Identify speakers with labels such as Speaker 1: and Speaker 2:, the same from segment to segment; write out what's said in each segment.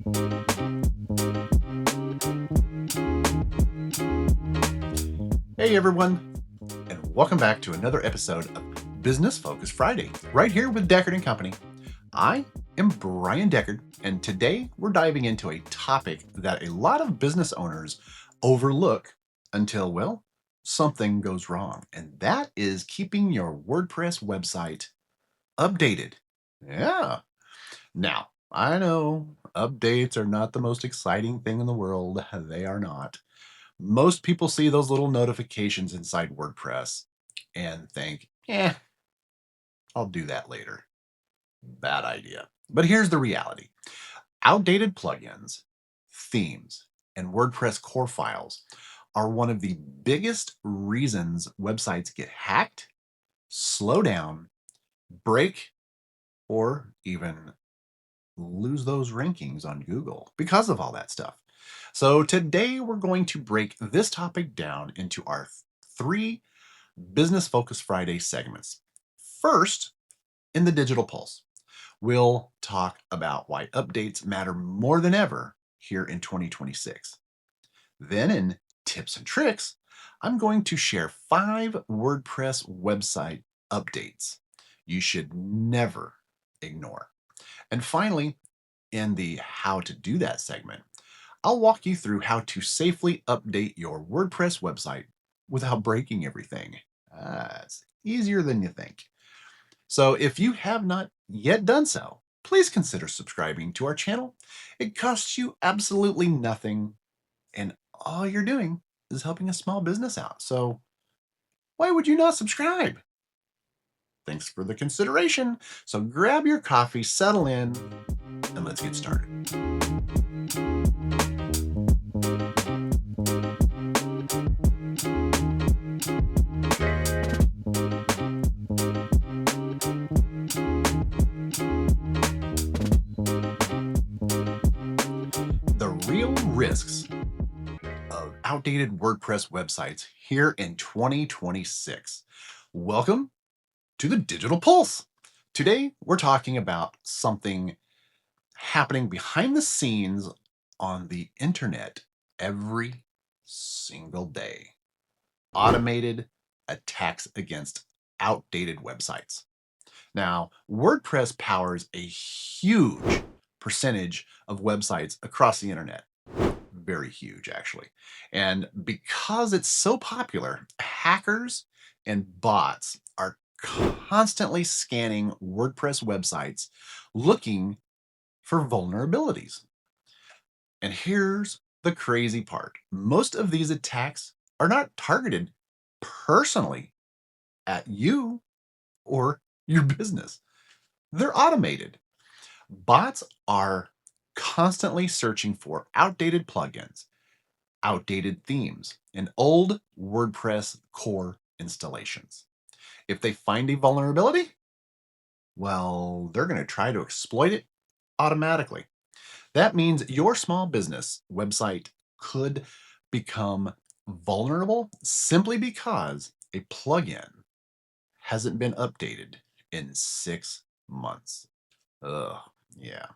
Speaker 1: Hey everyone, and welcome back to another episode of Business Focus Friday, right here with Deckard Company. I am Brian Deckard, and today we're diving into a topic that a lot of business owners overlook until, well, something goes wrong, and that is keeping your WordPress website updated. Yeah. Now, I know updates are not the most exciting thing in the world. They are not. Most people see those little notifications inside WordPress and think, I'll do that later. Bad idea. But here's the reality. Outdated plugins, themes, and WordPress core files are one of the biggest reasons websites get hacked, slow down, break, or even lose those rankings on Google because of all that stuff. So today we're going to break this topic down into our three Business Focus Friday segments. First, in the Digital Pulse, we'll talk about why updates matter more than ever here in 2026. Then in Tips and Tricks, I'm going to share 5 WordPress website updates you should never ignore. And finally, in the How to Do That segment, I'll walk you through how to safely update your WordPress website without breaking everything. It's easier than you think. So if you have not yet done so, please consider subscribing to our channel. It costs you absolutely nothing, and all you're doing is helping a small business out. So why would you not subscribe? Thanks for the consideration. So grab your coffee, settle in, and let's get started. The real risks of outdated WordPress websites here in 2026. Welcome to the Digital Pulse. Today, we're talking about something happening behind the scenes on the internet every single day. Automated attacks against outdated websites. Now, WordPress powers a huge percentage of websites across the internet. Very huge, actually. And because it's so popular, hackers and bots are constantly scanning WordPress websites looking for vulnerabilities. And here's the crazy part. Most of these attacks are not targeted personally at you or your business. They're automated. Bots are constantly searching for outdated plugins, outdated themes, and old WordPress core installations. If they find a vulnerability, well, they're going to try to exploit it automatically. That means your small business website could become vulnerable simply because a plugin hasn't been updated in 6 months. Ugh, yeah.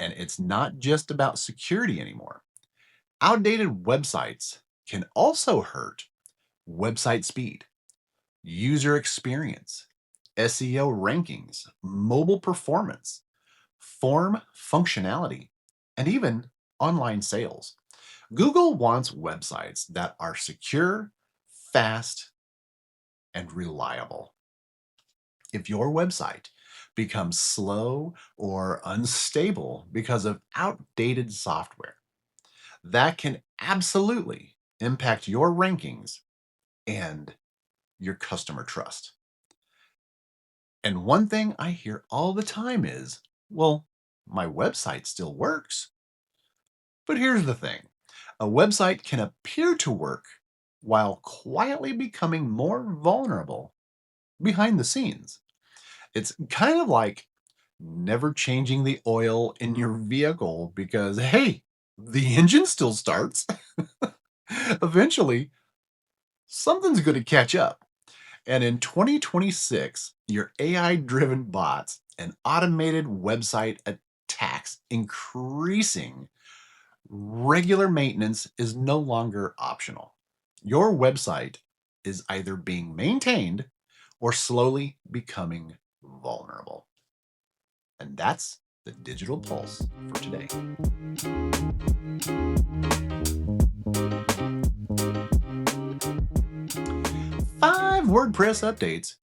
Speaker 1: And it's not just about security anymore. Outdated websites can also hurt website speed, user experience, SEO rankings, mobile performance, form functionality, and even online sales. Google wants websites that are secure, fast, and reliable. If your website becomes slow or unstable because of outdated software, that can absolutely impact your rankings and your customer trust. And one thing I hear all the time is, well, my website still works. But here's the thing. A website can appear to work while quietly becoming more vulnerable behind the scenes. It's kind of like never changing the oil in your vehicle because, hey, the engine still starts. Eventually, something's going to catch up. And in 2026, your AI driven bots and automated website tax increasing, regular maintenance is no longer optional. Your website is either being maintained or slowly becoming vulnerable. And that's the Digital Pulse for today. 5 WordPress updates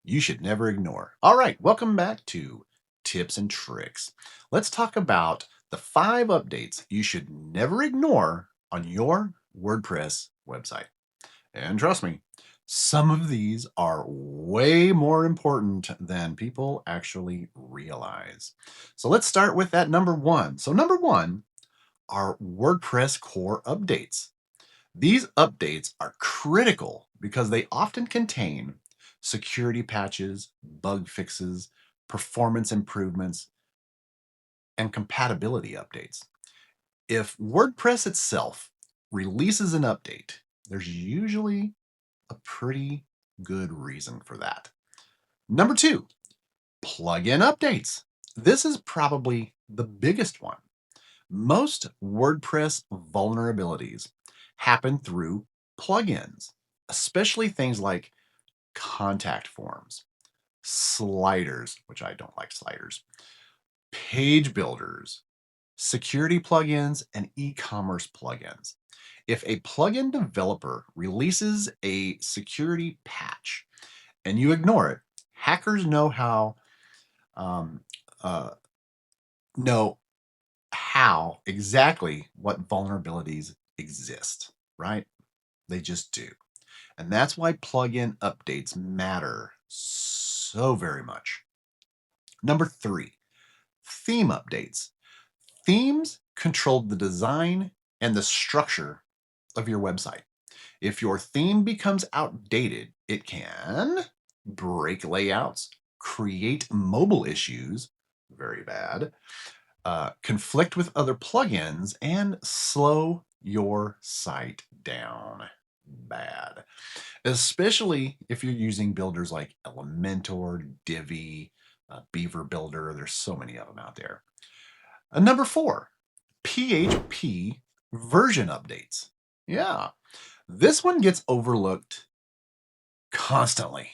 Speaker 1: you should never ignore. All right, welcome back to Tips and Tricks. Let's talk about the 5 updates you should never ignore on your WordPress website. And trust me, some of these are way more important than people actually realize. So let's start with that number 1. So number 1 are WordPress core updates. These updates are critical because they often contain security patches, bug fixes, performance improvements, and compatibility updates. If WordPress itself releases an update, there's usually a pretty good reason for that. Number 2, plugin updates. This is probably the biggest one. Most WordPress vulnerabilities happen through plugins, especially things like contact forms, sliders, which I don't like sliders, page builders, security plugins, and e-commerce plugins. If a plugin developer releases a security patch and you ignore it, hackers um, uh, know how exactly what vulnerabilities exist, right? They just do. And that's why plugin updates matter so very much. Number 3, theme updates. Themes control the design and the structure of your website. If your theme becomes outdated, it can break layouts, create mobile issues, very bad, conflict with other plugins, and slow your site down, bad. Especially if you're using builders like Elementor, Divi, Beaver Builder. There's so many of them out there. Number 4, PHP version updates. Yeah, this one gets overlooked constantly.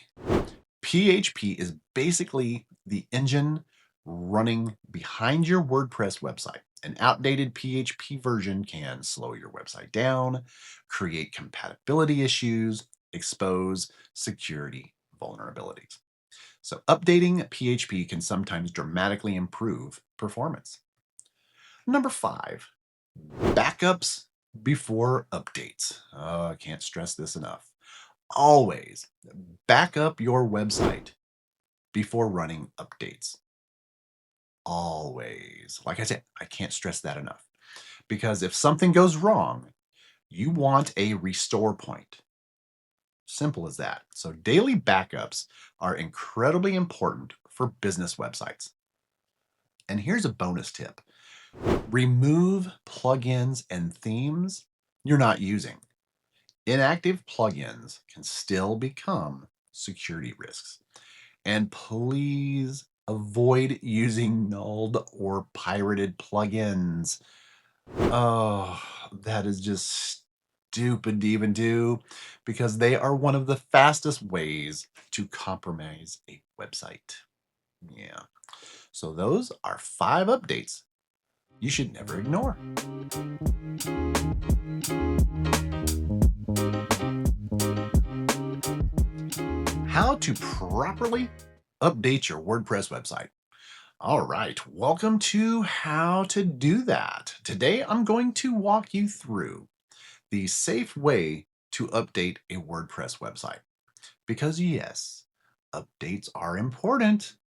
Speaker 1: PHP is basically the engine running behind your WordPress website. An outdated PHP version can slow your website down, create compatibility issues, expose security vulnerabilities. So updating PHP can sometimes dramatically improve performance. Number 5, backups before updates. Oh, I can't stress this enough. Always back up your website before running updates. Always. Like I said, I can't stress that enough. Because if something goes wrong, you want a restore point. Simple as that. So daily backups are incredibly important for business websites. And here's a bonus tip. Remove plugins and themes you're not using. Inactive plugins can still become security risks. And please avoid using nulled or pirated plugins. Oh, that is just stupid to even do because they are one of the fastest ways to compromise a website. Yeah. So those are 5 updates you should never ignore. How to properly update your WordPress website. All right, welcome to how to do that. Today, I'm going to walk you through the safe way to update a WordPress website. Because yes, updates are important,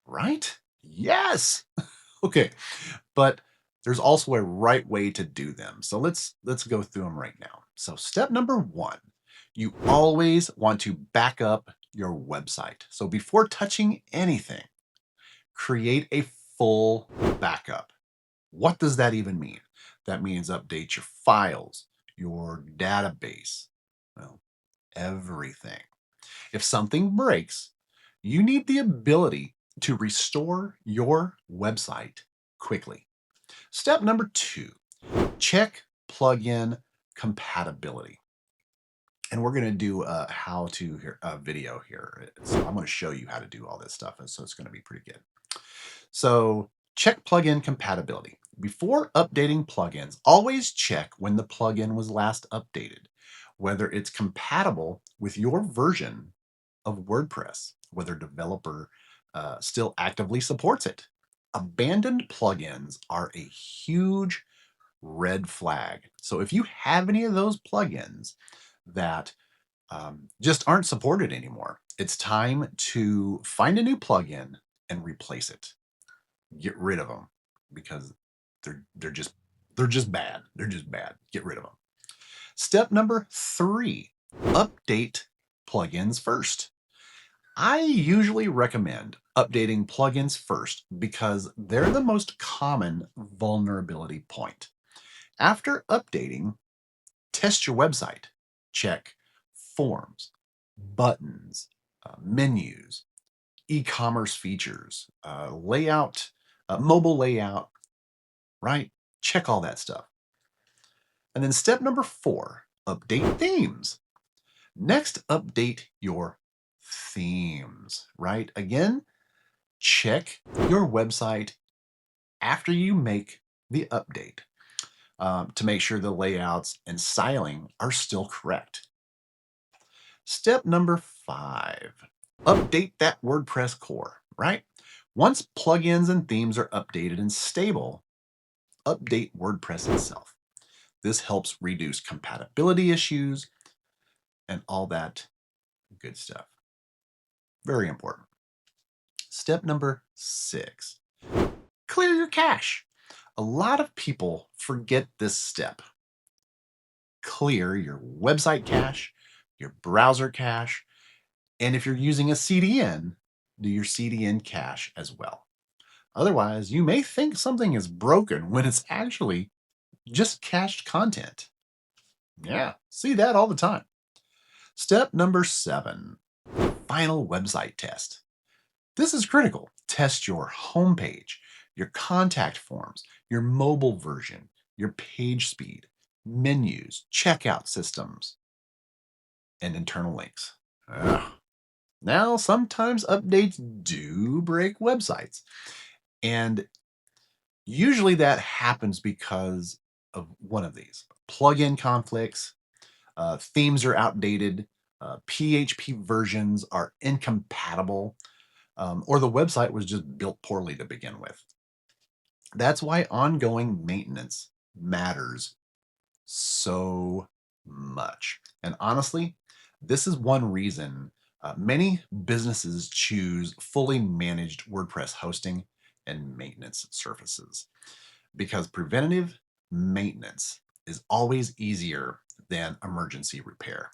Speaker 1: right? Yes. Okay, but there's also a right way to do them. So let's go through them right now. So step number 1, you always want to back up your website. So before touching anything, create a full backup. What does that even mean? That means update your files, your database, well, everything. If something breaks, you need the ability to restore your website quickly. Step number 2, check plugin compatibility. And we're going to do a how to here, a video here. So I'm going to show you how to do all this stuff. And so it's going to be pretty good. So check plugin compatibility. Before updating plugins, always check when the plugin was last updated, whether it's compatible with your version of WordPress, whether developer still actively supports it. Abandoned plugins are a huge red flag. So if you have any of those plugins that just aren't supported anymore, it's time to find a new plugin and replace it. Get rid of them because they're just bad. They're just bad. Get rid of them. Step number 3, update plugins first. I usually recommend updating plugins first because they're the most common vulnerability point. After updating, test your website. Check forms, buttons, menus, e-commerce features, layout, mobile layout, right? Check all that stuff. And then step number 4, update themes. Next, update your themes, right? Again, check your website after you make the update to make sure the layouts and styling are still correct. Step number 5, update that WordPress core, right? Once plugins and themes are updated and stable, update WordPress itself. This helps reduce compatibility issues and all that good stuff. Very important. Step number 6, clear your cache. A lot of people forget this step. Clear your website cache, your browser cache, and if you're using a CDN, do your CDN cache as well. Otherwise, you may think something is broken when it's actually just cached content. Yeah, see that all the time. Step number 7, final website test. This is critical. Test your homepage, your contact forms, your mobile version, your page speed, menus, checkout systems, and internal links. Ugh. Now, sometimes updates do break websites, and usually that happens because of one of these. Plugin conflicts, themes are outdated, PHP versions are incompatible, or the website was just built poorly to begin with. That's why ongoing maintenance matters so much. And honestly, this is one reason many businesses choose fully managed WordPress hosting and maintenance services, because preventative maintenance is always easier than emergency repair.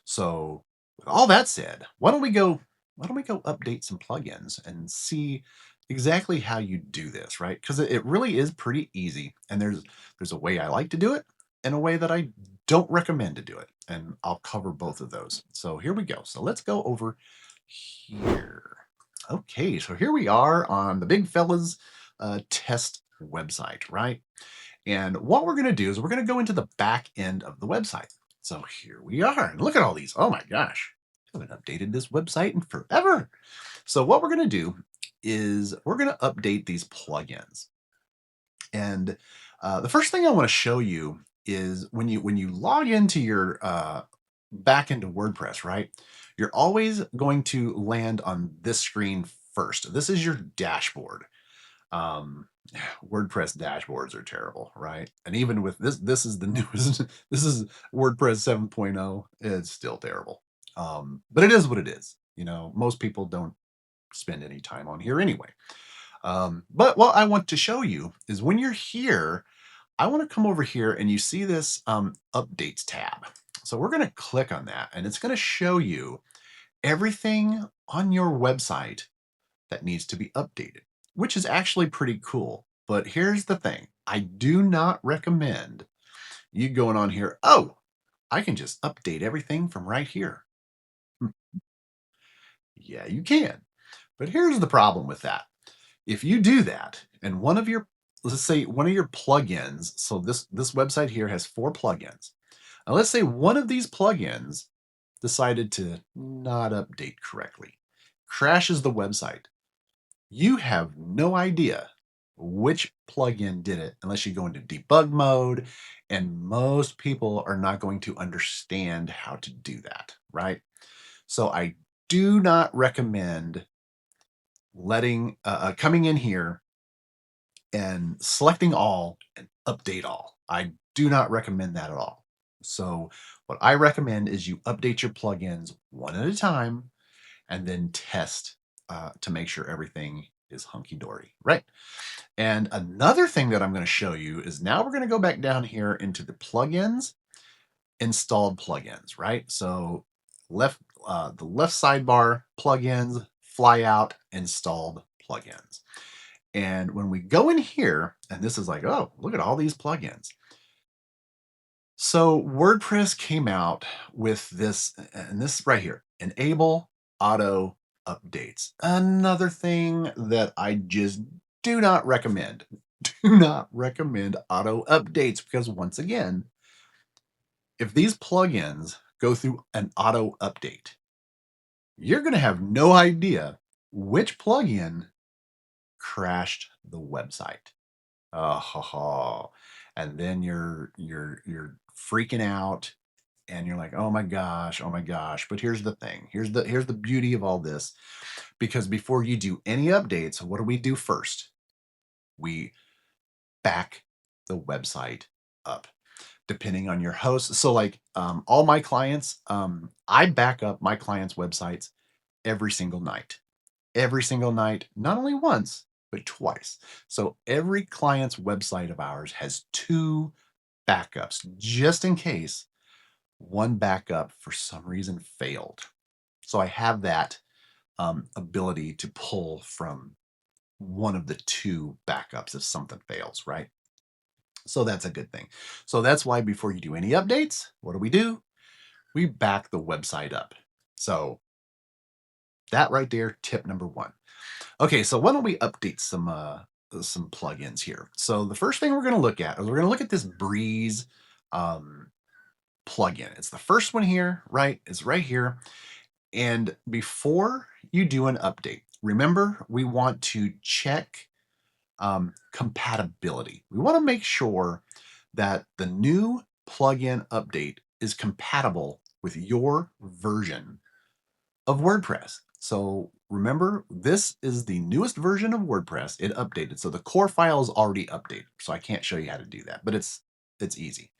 Speaker 1: So with all that said, why don't we go update some plugins and see exactly how you do this, right? Because it really is pretty easy. And there's a way I like to do it and a way that I don't recommend to do it. And I'll cover both of those. So here we go. So let's go over here. Okay, so here we are on the big fella's test website, right? And what we're going to do is we're going to go into the back end of the website. So here we are. And look at all these. Oh my gosh. I haven't updated this website in forever. So what we're going to do is we're going to update these plugins. And the first thing I want to show you is when you log into your back into WordPress, right? You're always going to land on this screen first. This is your dashboard. WordPress dashboards are terrible, right? And even with this is the newest, this is WordPress 7.0, it's still terrible. But it is what it is. You know, most people don't spend any time on here anyway. But what I want to show you is when you're here, I want to come over here and you see this updates tab. So we're going to click on that and it's going to show you everything on your website that needs to be updated, which is actually pretty cool. But here's the thing. I do not recommend you going on here. Oh, I can just update everything from right here. Yeah, you can. But here's the problem with that. If you do that and one of your let's say one of your plugins. So this website here has 4 plugins. Now let's say one of these plugins decided to not update correctly, crashes the website. You have no idea which plugin did it unless you go into debug mode, and most people are not going to understand how to do that, right? So I do not recommend letting coming in here and selecting all and update all. I do not recommend that at all. So what I recommend is you update your plugins one at a time and then test to make sure everything is hunky-dory, right? And another thing that I'm going to show you is now we're going to go back down here into the plugins, installed plugins, right? So the left sidebar, plugins, flyout, installed plugins. And when we go in here, and this is like, oh, look at all these plugins. So WordPress came out with this, and this right here, enable auto updates. Another thing that I just do not recommend. Do not recommend auto updates because once again, if these plugins go through an auto update, you're going to have no idea which plugin crashed the website. Oh, and then you're freaking out and you're like, oh my gosh, oh my gosh. But here's the thing. Here's the beauty of all this. Because before you do any updates, what do we do first? We back the website up, depending on your host. So like all my clients, I back up my clients' websites every single night. Every single night, not only once, but twice. So every client's website of ours has 2 backups just in case one backup for some reason failed. So I have that ability to pull from one of the 2 backups if something fails, right? So that's a good thing. So that's why before you do any updates, what do? We back the website up. So that right there, tip number 1. Okay, so why don't we update some plugins here? So the first thing we're going to look at is we're going to look at this Breeze um, plugin. It's the first one here, right? It's right here. And before you do an update, remember we want to check compatibility. We want to make sure that the new plugin update is compatible with your version of WordPress. So remember, this is the newest version of WordPress. It updated. So the core file is already updated. So I can't show you how to do that, but it's easy.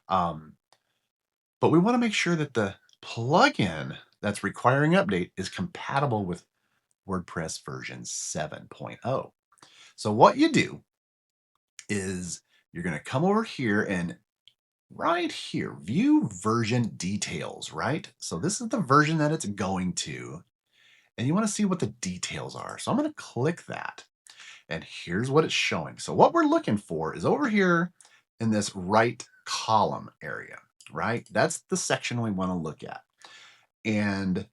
Speaker 1: But we want to make sure that the plugin that's requiring update is compatible with WordPress version 7.0. So what you do is you're going to come over here and right here, view version details, right? So this is the version that it's going to, and you want to see what the details are. So I'm going to click that, and here's what it's showing. So what we're looking for is over here in this right column area, right? That's the section we want to look at. And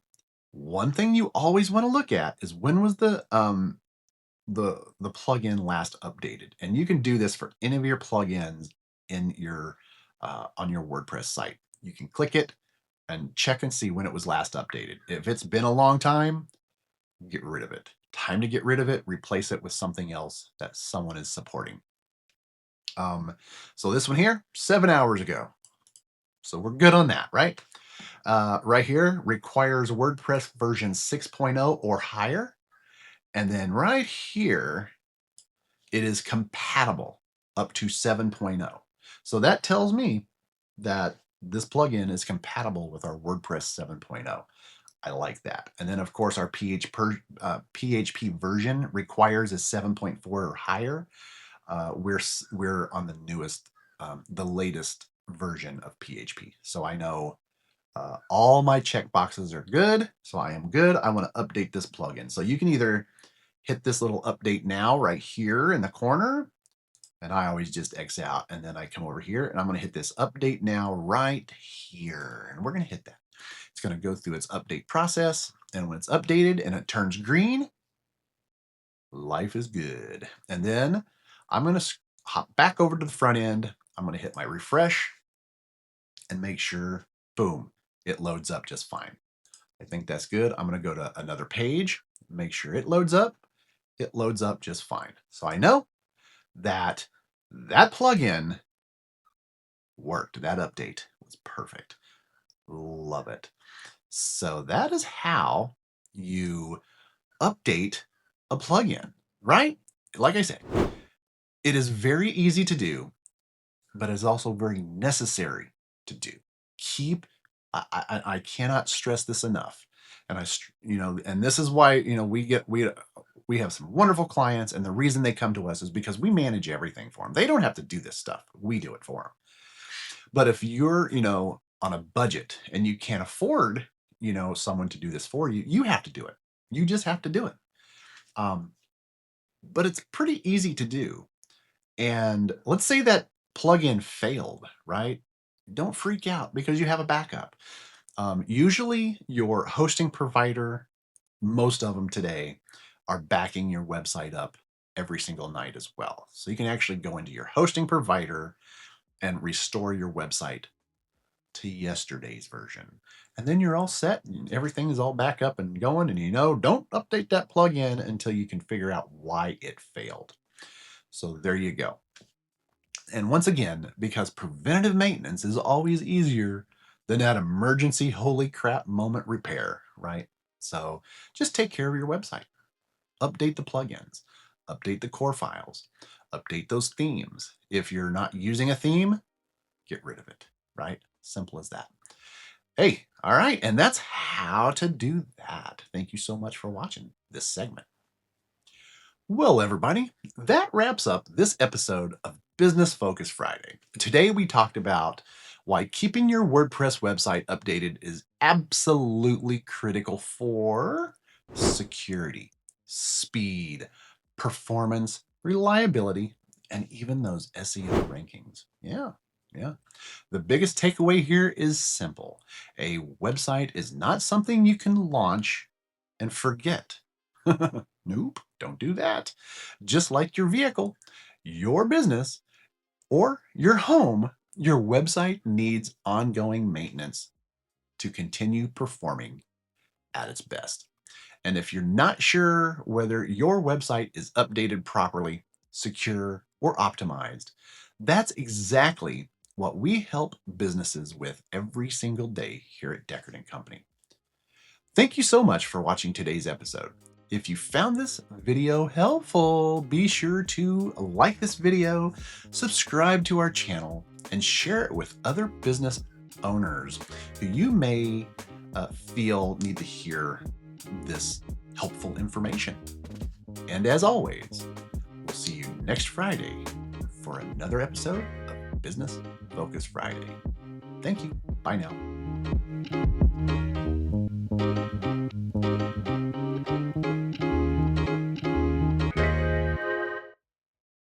Speaker 1: one thing you always want to look at is when was the plugin last updated. And you can do this for any of your plugins in your on your WordPress site. You can click it and check and see when it was last updated. If it's been a long time, get rid of it. Time to get rid of it, replace it with something else that someone is supporting. So this one here, 7 hours ago. So we're good on that, right? Right here, requires WordPress version 6.0 or higher. And then right here, it is compatible up to 7.0. So that tells me that this plugin is compatible with our WordPress 7.0. I like that. And then, of course, our PHP version requires a 7.4 or higher. We're on the newest, the latest version of PHP. So I know all my checkboxes are good. So I am good. I want to update this plugin. So you can either hit this little update now right here in the corner, and I always just X out, and then I come over here and I'm going to hit this update now right here, and we're going to hit that. It's going to go through its update process, and when it's updated and it turns green, life is good. And then I'm going to hop back over to the front end. I'm going to hit my refresh and make sure, boom, it loads up just fine. I think that's good. I'm going to go to another page, make sure it loads up. It loads up just fine. So I know that that plugin worked. That update was perfect. Love it. So that is how you update a plugin, right? Like I said, it is very easy to do, but it's also very necessary to do. I cannot stress this enough. And and this is why, we have some wonderful clients, and the reason they come to us is because we manage everything for them. They don't have to do this stuff. We do it for them. But if you're, on a budget and you can't afford, someone to do this for you, you have to do it. You just have to do it. But it's pretty easy to do. And let's say that plugin failed, right? Don't freak out because you have a backup. Usually your hosting provider, most of them today, are backing your website up every single night as well. So you can actually go into your hosting provider and restore your website to yesterday's version. And then you're all set and everything is all back up and going. And don't update that plugin until you can figure out why it failed. So there you go. And once again, because preventative maintenance is always easier than that emergency holy crap moment repair, right? So just take care of your website. Update the plugins, update the core files, update those themes. If you're not using a theme, get rid of it, right? Simple as that. Hey, all right. And that's how to do that. Thank you so much for watching this segment. Well, everybody, that wraps up this episode of Business Focus Friday. Today, we talked about why keeping your WordPress website updated is absolutely critical for security, speed, performance, reliability, and even those SEO rankings. Yeah. The biggest takeaway here is simple. A website is not something you can launch and forget. Nope, don't do that. Just like your vehicle, your business, or your home, your website needs ongoing maintenance to continue performing at its best. And if you're not sure whether your website is updated properly, secure, or optimized, that's exactly what we help businesses with every single day here at Deckard Company. Thank you so much for watching today's episode. If you found this video helpful, be sure to like this video, subscribe to our channel, and share it with other business owners who you may feel need to hear this helpful information. And as always, we'll see you next Friday for another episode of Business Focus Friday. Thank you. Bye now.